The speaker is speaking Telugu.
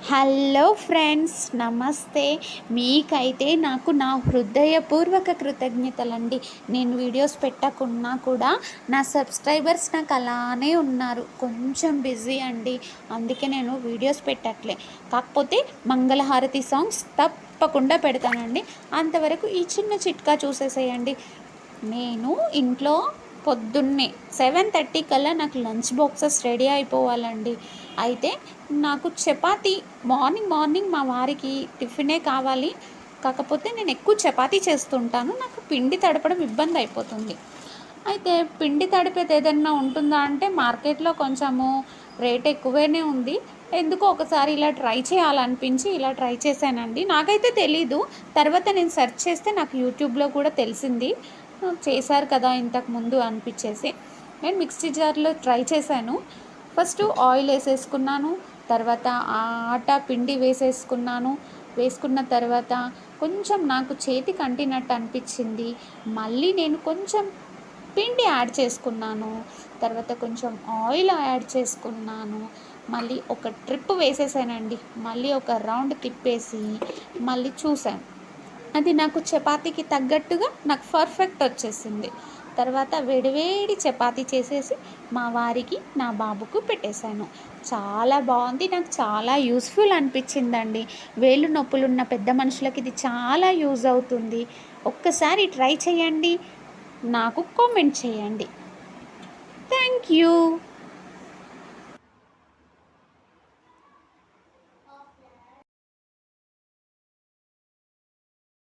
హలో ఫ్రెండ్స్, నమస్తే. మీకైతే నాకు నా హృదయపూర్వక కృతజ్ఞతలండి. నేను వీడియోస్ పెట్టకున్నా కూడా నా సబ్స్క్రైబర్స్ నాకు అలానే ఉన్నారు. కొంచెం బిజీ అండి, అందుకే నేను వీడియోస్ పెట్టట్లే. కాకపోతే మంగళహారతి సాంగ్స్ తప్పకుండా పెడతానండి. అంతవరకు ఈ చిన్న చిట్కా చూసేసేయండి. నేను ఇంట్లో పొద్దున్నే 7:30 కల్లా నాకు లంచ్ బాక్సెస్ రెడీ అయిపోవాలండి. అయితే నాకు చపాతీ మార్నింగ్ మా వారికి టిఫినే కావాలి. కాకపోతే నేను ఎక్కువ చపాతీ చేస్తుంటాను. నాకు పిండి తడపడం ఇబ్బంది అయిపోతుంది. అయితే పిండి తడిపేది ఏదన్నా ఉంటుందా అంటే మార్కెట్లో కొంచెము రేట్ ఎక్కువనే ఉంది. ఎందుకో ఒకసారి ఇలా ట్రై చేయాలనిపించి ఇలా ట్రై చేశానండి. నాకైతే తెలీదు. తర్వాత నేను సెర్చ్ చేస్తే నాకు యూట్యూబ్లో కూడా తెలిసింది. చేశారు కదా ఇంతకుముందు అనిపించేసి నేను మిక్సీ జార్లో ట్రై చేశాను. ఫస్ట్ ఆయిల్ వేసేసుకున్నాను. తర్వాత ఆటా పిండి వేసేసుకున్నాను. వేసుకున్న తర్వాత కొంచెం నాకు చేతికి అంటినట్టు అనిపించింది. మళ్ళీ నేను కొంచెం పిండి యాడ్ చేసుకున్నాను. తర్వాత కొంచెం ఆయిల్ యాడ్ చేసుకున్నాను. మళ్ళీ ఒక ట్రిప్ వేసేసానండి. మళ్ళీ ఒక రౌండ్ తిప్పేసి మళ్ళీ చూశాను. అది నాకు చపాతీకి తగ్గట్టుగా నాకు పర్ఫెక్ట్ వచ్చేసింది. తర్వాత వేడివేడి చపాతీ చేసేసి మా వారికి, నా బాబుకు పెట్టేశాను. చాలా బాగుంది. నాకు చాలా యూస్ఫుల్ అనిపించిందండి. వేళ్ళు నొప్పులున్న పెద్ద మనుషులకి ఇది చాలా యూజ్ అవుతుంది. ఒక్కసారి ట్రై చేయండి, నాకు కామెంట్ చేయండి. Thank you.